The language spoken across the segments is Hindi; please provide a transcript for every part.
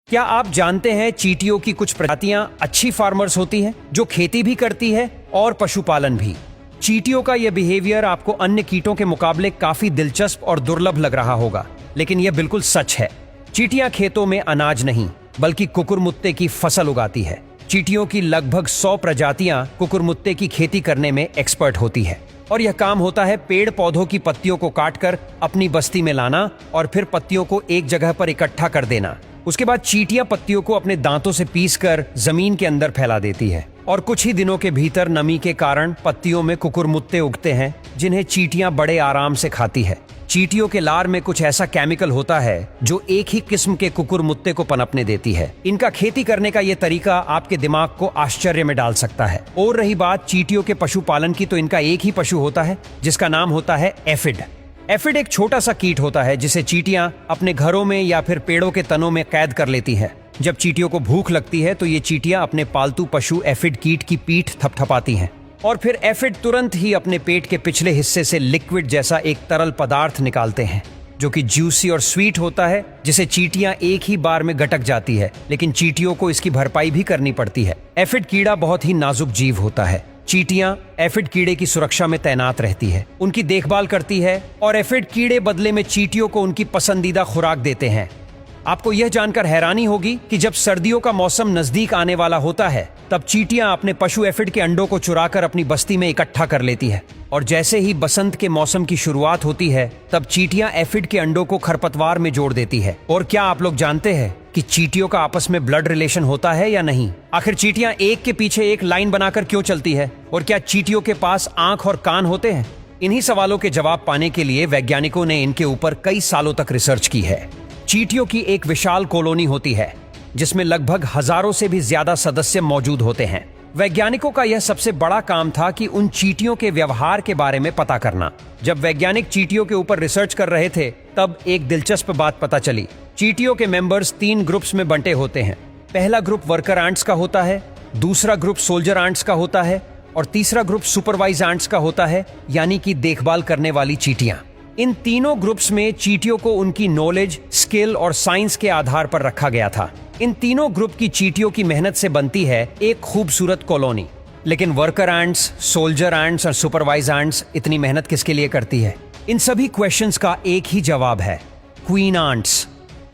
क्या आप जानते हैं चींटियों की कुछ प्रजातियां अच्छी फार्मर्स होती हैं जो खेती भी करती है और पशुपालन भी। चींटियों का यह बिहेवियर आपको अन्य कीटों के मुकाबले काफी दिलचस्प और दुर्लभ लग रहा होगा, लेकिन यह बिल्कुल सच है। चींटियां खेतों में अनाज नहीं बल्कि कुकुरमुत्ते की फसल उगाती है। चींटियों की लगभग 100 प्रजातियां कुकुरमुत्ते की खेती करने में एक्सपर्ट होती है और यह काम होता है पेड़ पौधों की पत्तियों को काटकर अपनी बस्ती में लाना और फिर पत्तियों को एक जगह पर इकट्ठा कर देना। उसके बाद चींटियां पत्तियों को अपने दांतों से पीसकर जमीन के अंदर फैला देती है और कुछ ही दिनों के भीतर नमी के कारण पत्तियों में कुकुरमुत्ते उगते हैं जिन्हें चींटियां बड़े आराम से खाती है। चींटियों के लार में कुछ ऐसा केमिकल होता है जो एक ही किस्म के कुकुरमुत्ते को पनपने देती है। इनका खेती करने का यह तरीका आपके दिमाग को आश्चर्य में डाल सकता है। और रही बात चींटियों के पशुपालन की, तो इनका एक ही पशु होता है जिसका नाम होता है एफिड। एफिड एक छोटा सा कीट होता है जिसे चींटियां अपने घरों में या फिर पेड़ों के तनों में कैद कर लेती है। जब चींटियों को भूख लगती है तो ये चींटियां अपने पालतू पशु एफिड कीट की पीठ थपथपाती हैं और फिर एफिड तुरंत ही अपने पेट के पिछले हिस्से से लिक्विड जैसा एक तरल पदार्थ निकालते हैं जो कि जूसी और स्वीट होता है, जिसे चींटियां एक ही बार में गटक जाती है, लेकिन चींटियों को इसकी भरपाई भी करनी पड़ती है। एफिड कीड़ा बहुत ही नाजुक जीव होता है। चींटियां एफिड कीड़े की सुरक्षा में तैनात रहती है, उनकी देखभाल करती है और एफिड कीड़े बदले में चींटियों को उनकी पसंदीदा खुराक देते हैं। आपको यह जानकर हैरानी होगी कि जब सर्दियों का मौसम नजदीक आने वाला होता है तब चींटियां अपने पशु एफिड के अंडों को चुराकर अपनी बस्ती में इकट्ठा कर लेती है और जैसे ही बसंत के मौसम की शुरुआत होती है तब चींटियां एफिड के अंडों को खरपतवार में जोड़ देती है। और क्या आप लोग जानते हैं कि चींटियों का आपस में ब्लड रिलेशन होता है या नहीं? आखिर चींटियां एक के पीछे एक लाइन बनाकर क्यों चलती है? और क्या चींटियों के पास आंख और कान होते हैं? इन्हीं सवालों के जवाब पाने के लिए वैज्ञानिकों ने इनके ऊपर कई सालों तक रिसर्च की है। चींटियों की एक विशाल कॉलोनी होती है जिसमें लगभग हजारों से भी ज्यादा सदस्य मौजूद होते हैं। वैज्ञानिकों का यह सबसे बड़ा काम था कि उन चींटियों के व्यवहार के बारे में पता करना। जब वैज्ञानिक चींटियों के ऊपर रिसर्च कर रहे थे तब एक दिलचस्प बात पता चली। चींटियों के मेंबर्स 3 ग्रुप्स में बंटे होते हैं। पहला ग्रुप वर्कर एंट्स का होता है, दूसरा ग्रुप सोल्जर एंट्स का होता है और तीसरा ग्रुप सुपरवाइज एंट्स का होता है, यानी कि देखभाल करने वाली चींटियां। इन तीनों ग्रुप्स में चींटियों को उनकी नॉलेज, स्किल और साइंस के आधार पर रखा गया था। इन तीनों ग्रुप की चींटियों की मेहनत से बनती है एक खूबसूरत कॉलोनी। लेकिन वर्कर एंट्स, सोल्जर एंट्स और सुपरवाइज एंट्स इतनी मेहनत किसके लिए करती है? इन सभी क्वेश्चंस का एक ही जवाब है, क्वीन एंट्स।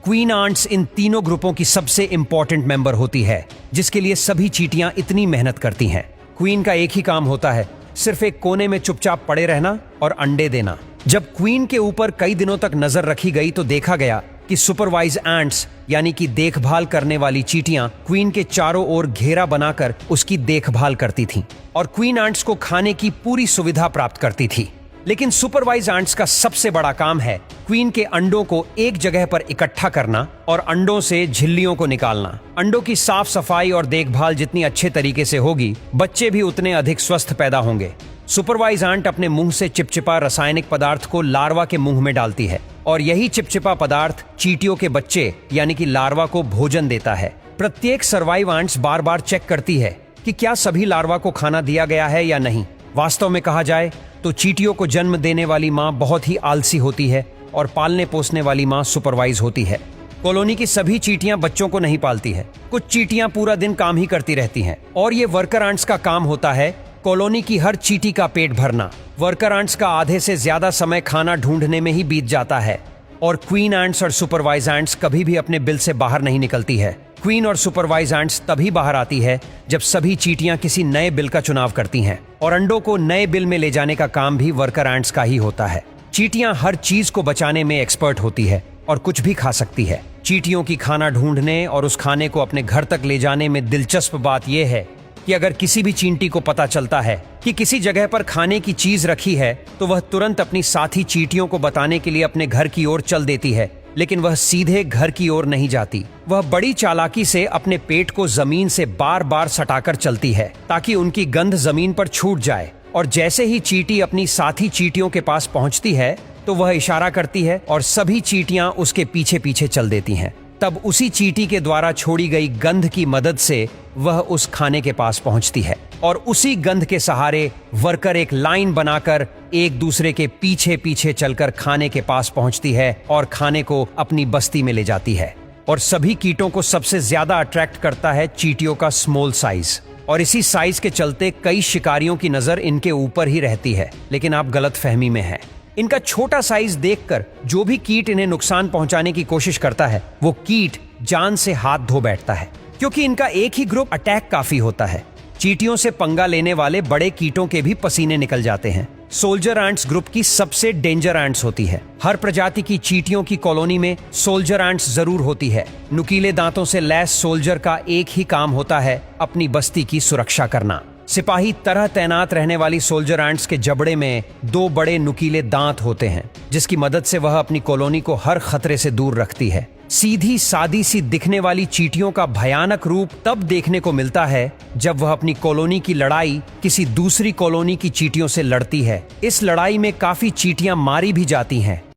क्वीन एंट्स इन तीनों ग्रुपों की सबसे इंपॉर्टेंट मेंबर होती है जिसके लिए सभी चींटियां इतनी मेहनत करती हैं। क्वीन का एक ही काम होता है, सिर्फ एक कोने में चुपचाप पड़े रहना और अंडे देना। जब क्वीन के ऊपर कई दिनों तक नजर रखी गई तो देखा गया कि सुपरवाइज एंट्स यानी कि देखभाल करने वाली चींटियां क्वीन के चारों ओर घेरा बनाकर उसकी देखभाल करती थीं और क्वीन एंट्स को खाने की पूरी सुविधा प्राप्त करती थी। लेकिन सुपरवाइज एंट्स का सबसे बड़ा काम है क्वीन के अंडों को एक जगह पर इकट्ठा करना और अंडों से झिल्लियों को निकालना। अंडों की साफ सफाई और देखभाल जितनी अच्छे तरीके से होगी, बच्चे भी उतने अधिक स्वस्थ पैदा होंगे। सुपरवाइज एंट अपने मुंह से चिपचिपा रासायनिक पदार्थ को लार्वा के मुंह में डालती है और यही चिपचिपा पदार्थ चींटियों के बच्चे यानी कि लार्वा को भोजन देता है। प्रत्येक सर्वाइव एंट्स बार बार चेक करती है कि क्या सभी लार्वा को खाना दिया गया है या नहीं। वास्तव में कहा जाए तो चींटियों को जन्म देने वाली माँ बहुत ही आलसी होती है और पालने पोसने वाली माँ सुपरवाइज होती है। कॉलोनी की सभी चींटियां बच्चों को नहीं पालती है। कुछ चींटियां पूरा दिन काम ही करती रहती हैं और ये वर्कर एंट्स का काम होता है कॉलोनी की हर चींटी का पेट भरना। वर्कर एंट्स का आधे से ज्यादा समय खाना ढूंढने में ही बीत जाता है और क्वीन एंट्स और सुपरवाइज एंट्स कभी भी अपने बिल से बाहर नहीं निकलती है। क्वीन और सुपरवाइज एंट्स तभी बाहर आती है जब सभी चींटियां किसी नए बिल का चुनाव करती हैं और अंडों को नए बिल में ले जाने का काम भी वर्कर एंट्स का ही होता है। चींटियां हर चीज को बचाने में एक्सपर्ट होती है और कुछ भी खा सकती है। चींटियों की खाना ढूंढने और उस खाने को अपने घर तक ले जाने में दिलचस्प बात यह है कि अगर किसी भी चींटी को पता चलता है कि किसी जगह पर खाने की चीज रखी है तो वह तुरंत अपनी साथी चींटियों को बताने के लिए अपने घर की ओर चल देती है, लेकिन वह सीधे घर की ओर नहीं जाती। वह बड़ी चालाकी से अपने पेट को जमीन से बार बार सटाकर चलती है ताकि उनकी गंध जमीन पर छूट जाए और जैसे ही चींटी अपनी साथी चींटियों के पास पहुंचती है तो वह इशारा करती है और सभी चींटियां उसके पीछे पीछे चल देती हैं। तब उसी चींटी के द्वारा छोड़ी गई गंध की मदद से वह उस खाने के पास पहुंचती है और उसी गंध के सहारे वर्कर एक लाइन बनाकर एक दूसरे के पीछे पीछे चलकर खाने के पास पहुंचती है और खाने को अपनी बस्ती में ले जाती है। और सभी कीटों को सबसे ज्यादा अट्रैक्ट करता है चींटियों का स्मॉल साइज। और इसी साइज के चलते कई शिकारियों की नजर इनके ऊपर ही रहती है, लेकिन आप गलत फहमी में हैं। इनका छोटा साइज देखकर जो भी कीट इन्हें नुकसान पहुंचाने की कोशिश करता है वो कीट जान से हाथ धो बैठता है, क्योंकि इनका एक ही ग्रुप अटैक काफी होता है। चींटियों से पंगा लेने वाले बड़े कीटों के भी पसीने निकल जाते हैं। सोल्जर एंट्स ग्रुप की सबसे डेंजर एंट्स होती है। हर प्रजाति की चींटियों की कॉलोनी में सोल्जर एंट्स जरूर होती है। नुकीले दांतों से लैस सोल्जर का एक ही काम होता है अपनी बस्ती की सुरक्षा करना। सिपाही तरह तैनात रहने वाली सोल्जर एंट्स के जबड़े में 2 बड़े नुकीले दांत होते हैं, जिसकी मदद से वह अपनी कॉलोनी को हर खतरे से दूर रखती है। सीधी सादी सी दिखने वाली चींटियों का भयानक रूप तब देखने को मिलता है जब वह अपनी कॉलोनी की लड़ाई किसी दूसरी कॉलोनी की चींटियों से लड़ती है। इस लड़ाई में काफी चींटियां मारी भी जाती हैं।